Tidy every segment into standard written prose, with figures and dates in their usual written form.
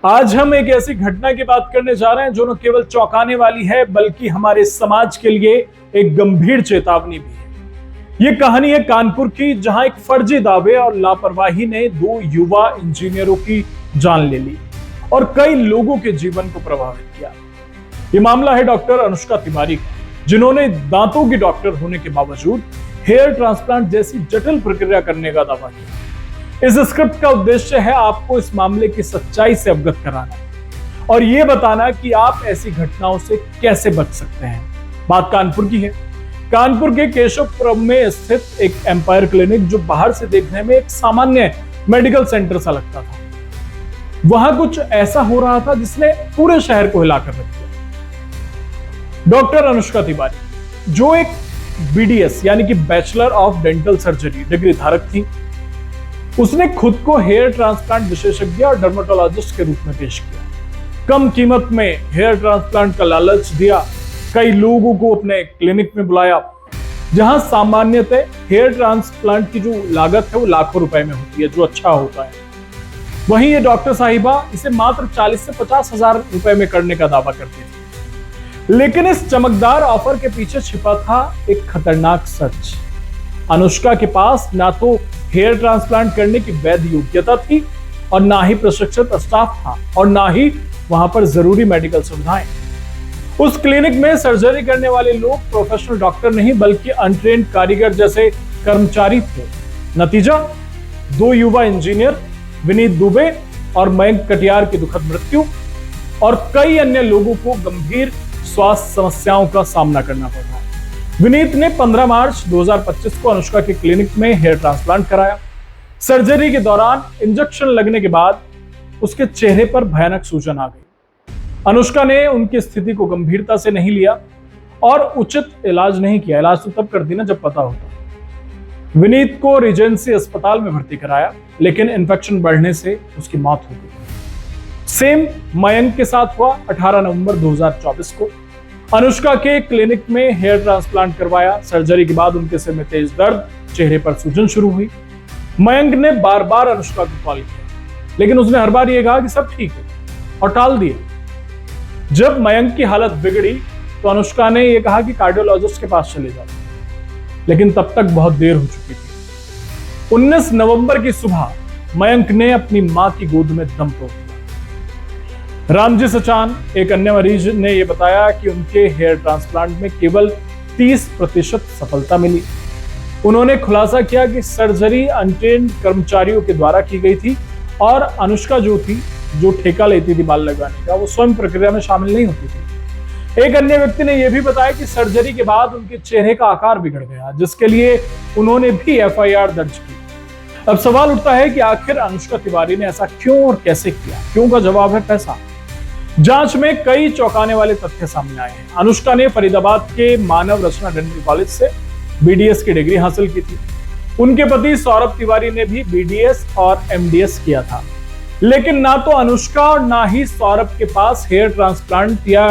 आज हम एक ऐसी घटना की बात करने जा रहे हैं जो न केवल चौंकाने वाली है बल्कि हमारे समाज के लिए एक गंभीर चेतावनी भी है। ये कहानी है कानपुर की, जहां एक फर्जी दावे और लापरवाही ने दो युवा इंजीनियरों की जान ले ली और कई लोगों के जीवन को प्रभावित किया। ये मामला है डॉक्टर अनुष्का तिवारी का, जिन्होंने दांतों की डॉक्टर होने के बावजूद हेयर ट्रांसप्लांट जैसी जटिल प्रक्रिया करने का दावा किया। इस स्क्रिप्ट का उद्देश्य है आपको इस मामले की सच्चाई से अवगत कराना और यह बताना कि आप ऐसी घटनाओं से कैसे बच सकते हैं। बात कानपुर की है। कानपुर के केशवपुरम में स्थित एक एम्पायर क्लिनिक, जो बाहर से देखने में एक सामान्य मेडिकल सेंटर सा लगता था, वहां कुछ ऐसा हो रहा था जिसने पूरे शहर को हिलाकर रख दिया। डॉक्टर अनुष्का तिवारी, जो एक BDS यानी कि bachelor of dental surgery degree धारक थी, उसने खुद को हेयर ट्रांसप्लांट विशेषज्ञ और डर्मेटोलॉजिस्ट के रूप में पेश किया। कम कीमत में हेयर ट्रांसप्लांट का लालच दिया, कई लोगों को अपने क्लिनिक में बुलाया, जहां सामान्यतः हेयर ट्रांसप्लांट की जो लागत है वो लाखों रुपए में होती है, जो अच्छा होता है। वहीं ये डॉक्टर साहिबा इसे मात्र 40 से 50 हजार रुपए में करने का दावा करती थी। लेकिन इस चमकदार ऑफर के पीछे छिपा था एक खतरनाक सच। अनुष्का के पास ना तो हेयर ट्रांसप्लांट करने की वैध योग्यता थी और ना ही प्रशिक्षित स्टाफ था और ना ही वहां पर जरूरी मेडिकल सुविधाएं। उस क्लिनिक में सर्जरी करने वाले लोग प्रोफेशनल डॉक्टर नहीं बल्कि अनट्रेन्ड कारीगर जैसे कर्मचारी थे। नतीजा, दो युवा इंजीनियर विनीत दुबे और मयंक कटियार की दुखद मृत्यु और कई अन्य लोगों को गंभीर स्वास्थ्य समस्याओं का सामना करना पड़ा। विनीत ने 15 मार्च 2025 को अनुष्का के क्लिनिक में हेयर ट्रांसप्लांट कराया। सर्जरी के दौरान इंजेक्शन लगने के बाद उसके चेहरे पर भयानक सूजन आ गई। अनुष्का ने उनकी स्थिति को गंभीरता से नहीं लिया और उचित इलाज नहीं किया। इलाज तो तब कर दी ना जब पता होता। विनीत को रिजेंसी अस्पताल में भर्ती कराया, लेकिन इन्फेक्शन बढ़ने से उसकी मौत हो गई। सेम मयंक के साथ हुआ। 18 नवंबर 2024 को अनुष्का के क्लिनिक में हेयर ट्रांसप्लांट करवाया। सर्जरी के बाद उनके सिर में तेज दर्द, चेहरे पर सूजन शुरू हुई। मयंक ने बार बार अनुष्का को कॉल किया, लेकिन उसने हर बार यह कहा कि सब ठीक है और टाल दिया। जब मयंक की हालत बिगड़ी तो अनुष्का ने यह कहा कि कार्डियोलॉजिस्ट के पास चले जाओ, लेकिन तब तक बहुत देर हो चुकी थी। 19 नवंबर की सुबह मयंक ने अपनी मां की गोद में दम तोड़ दिया। रामजी सचान, एक अन्य मरीज, ने यह बताया कि उनके हेयर ट्रांसप्लांट में केवल 30% सफलता मिली। उन्होंने खुलासा किया कि सर्जरी अनट्रेन्ड कर्मचारियों के द्वारा की गई थी और अनुष्का जो ठेका लेती थी बाल लगाने का, वो स्वयं प्रक्रिया में शामिल नहीं होती थी। एक अन्य व्यक्ति ने यह भी बताया कि सर्जरी के बाद उनके चेहरे का आकार बिगड़ गया, जिसके लिए उन्होंने भी FIR दर्ज की। अब सवाल उठता है कि आखिर अनुष्का तिवारी ने ऐसा क्यों और कैसे किया? क्यों का जवाब है पैसा। जांच में कई चौंकाने वाले तथ्य सामने आए हैं। अनुष्का ने फरीदाबाद के मानव रचना डेंटल कॉलेज से BDS की डिग्री हासिल की थी। उनके पति सौरभ तिवारी ने भी BDS और MDS किया था, लेकिन ना तो अनुष्का और ना ही सौरभ के पास हेयर ट्रांसप्लांट या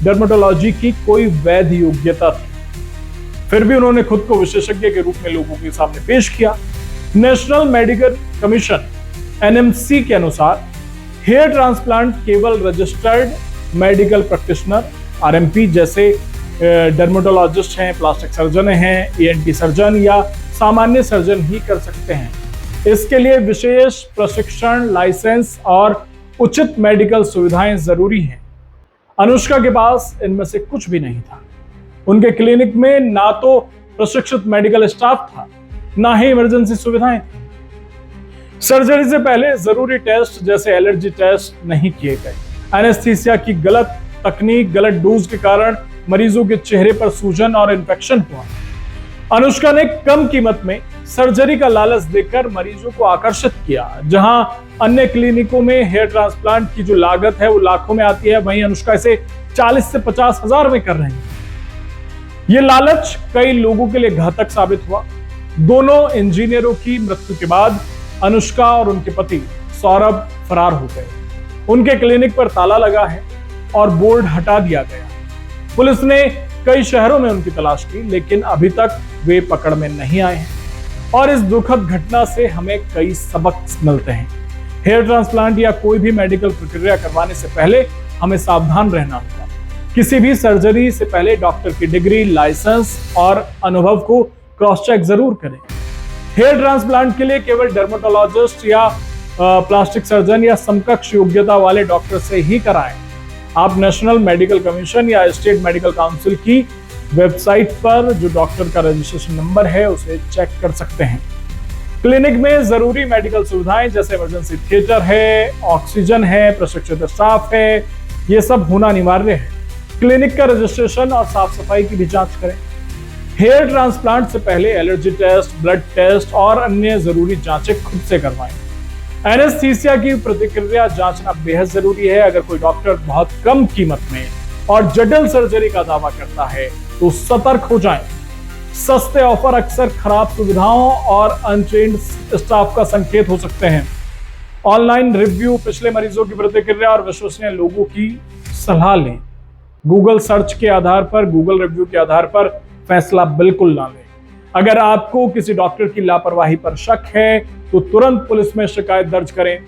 डर्मेटोलॉजी की कोई वैध योग्यता थी। फिर भी उन्होंने खुद को विशेषज्ञ के रूप में लोगों के सामने पेश किया। नेशनल मेडिकल कमीशन NMC के अनुसार हेयर ट्रांसप्लांट केवल रजिस्टर्ड मेडिकल प्रैक्टिशनर RMP जैसे डर्मेटोलॉजिस्ट हैं, प्लास्टिक सर्जन हैं, ENT सर्जन या सामान्य सर्जन ही कर सकते हैं। इसके लिए विशेष प्रशिक्षण, लाइसेंस और उचित मेडिकल सुविधाएं जरूरी हैं। अनुष्का के पास इनमें से कुछ भी नहीं था। उनके क्लिनिक में ना तो प्रशिक्षित मेडिकल स्टाफ था, ना ही इमरजेंसी सुविधाएं थी। सर्जरी से पहले जरूरी टेस्ट जैसे एलर्जी टेस्ट नहीं किए गए। एनेस्थीसिया की गलत तकनीक, गलत डोज के कारण मरीजों के चेहरे पर सूजन और इन्फेक्शन हुआ। अनुष्का ने कम कीमत में सर्जरी का लालच देकर मरीजों को आकर्षित किया। जहां अन्य क्लिनिकों में हेयर ट्रांसप्लांट की जो लागत है वो लाखों में आती है, वहीं अनुष्का इसे 40 से 50 हजार में कर रहे हैं। यह लालच कई लोगों के लिए घातक साबित हुआ। दोनों इंजीनियरों की मृत्यु के बाद अनुष्का और उनके पति सौरभ फरार हो गए। उनके क्लिनिक पर ताला लगा है और बोर्ड हटा दिया गया। पुलिस ने कई शहरों में उनकी तलाश की, लेकिन अभी तक वे पकड़ में नहीं आए हैं। और इस दुखद घटना से हमें कई सबक मिलते हैं। हेयर ट्रांसप्लांट या कोई भी मेडिकल प्रक्रिया करवाने से पहले हमें सावधान रहना होगा। किसी भी सर्जरी से पहले डॉक्टर की डिग्री, लाइसेंस और अनुभव को क्रॉस चेक जरूर करें। हेयर ट्रांसप्लांट के लिए केवल डर्मेटोलॉजिस्ट या प्लास्टिक सर्जन या समकक्ष योग्यता वाले डॉक्टर से ही कराएं। आप नेशनल मेडिकल कमीशन या स्टेट मेडिकल काउंसिल की वेबसाइट पर जो डॉक्टर का रजिस्ट्रेशन नंबर है उसे चेक कर सकते हैं। क्लिनिक में जरूरी मेडिकल सुविधाएं जैसे इमरजेंसी थिएटर है, ऑक्सीजन है, प्रशिक्षित स्टाफ है, ये सब होना अनिवार्य है। क्लिनिक का रजिस्ट्रेशन और साफ सफाई की भी जांच करें। हेयर ट्रांसप्लांट से पहले एलर्जी टेस्ट, ब्लड टेस्ट और अन्य जरूरी जांचें खुद से करवाएं। एनेस्थीसिया की प्रतिक्रिया जांचना बेहद जरूरी है। अगर कोई डॉक्टर बहुत कम कीमत में और जटिल सर्जरी का दावा करता है तो सतर्क हो जाएं। सस्ते ऑफर अक्सर खराब सुविधाओं और अनट्रेन्ड स्टाफ का संकेत हो सकते हैं। ऑनलाइन रिव्यू, पिछले मरीजों की प्रतिक्रिया और विश्वसनीय लोगों की सलाह लें। गूगल सर्च के आधार पर, गूगल रिव्यू के आधार पर फैसला बिल्कुल ना लें। अगर आपको किसी डॉक्टर की लापरवाही पर शक है तो तुरंत पुलिस में शिकायत दर्ज करें।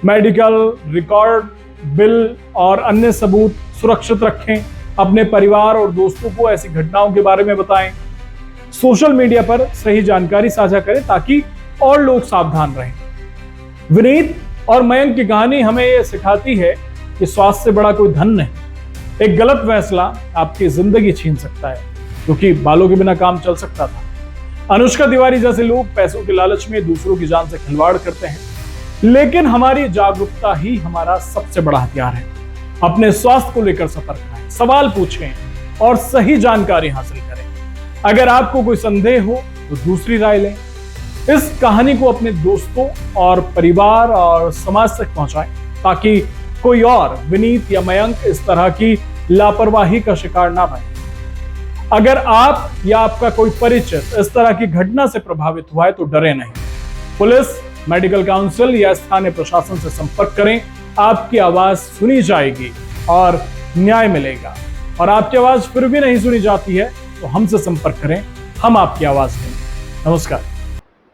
मेडिकल रिकॉर्ड, बिल और अन्य सबूत सुरक्षित रखें। अपने परिवार और दोस्तों को ऐसी घटनाओं के बारे में बताएं। सोशल मीडिया पर सही जानकारी साझा करें ताकि और लोग सावधान रहें। विनीत और मयंक की कहानी हमें यह सिखाती है कि स्वास्थ्य से बड़ा कोई धन नहीं। एक गलत फैसला आपकी जिंदगी छीन सकता है, क्योंकि बालों के बिना काम चल सकता था। अनुष्का तिवारी जैसे लोग पैसों के लालच में दूसरों की जान से खिलवाड़ करते हैं, लेकिन हमारी जागरूकता ही हमारा सबसे बड़ा हथियार है। अपने स्वास्थ्य को लेकर सतर्क रहें, सवाल पूछें और सही जानकारी हासिल करें। अगर आपको कोई संदेह हो तो दूसरी राय लें। इस कहानी को अपने दोस्तों और परिवार और समाज तक पहुंचाएं ताकि कोई और विनीत या मयंक इस तरह की लापरवाही का शिकार ना बने। अगर आप या आपका कोई परिचित इस तरह की घटना से प्रभावित हुआ है तो डरे नहीं। पुलिस, मेडिकल काउंसिल या स्थानीय प्रशासन से संपर्क करें। आपकी आवाज सुनी जाएगी और न्याय मिलेगा। और आपकी आवाज फिर भी नहीं सुनी जाती है तो हमसे संपर्क करें, हम आपकी आवाज दें। नमस्कार।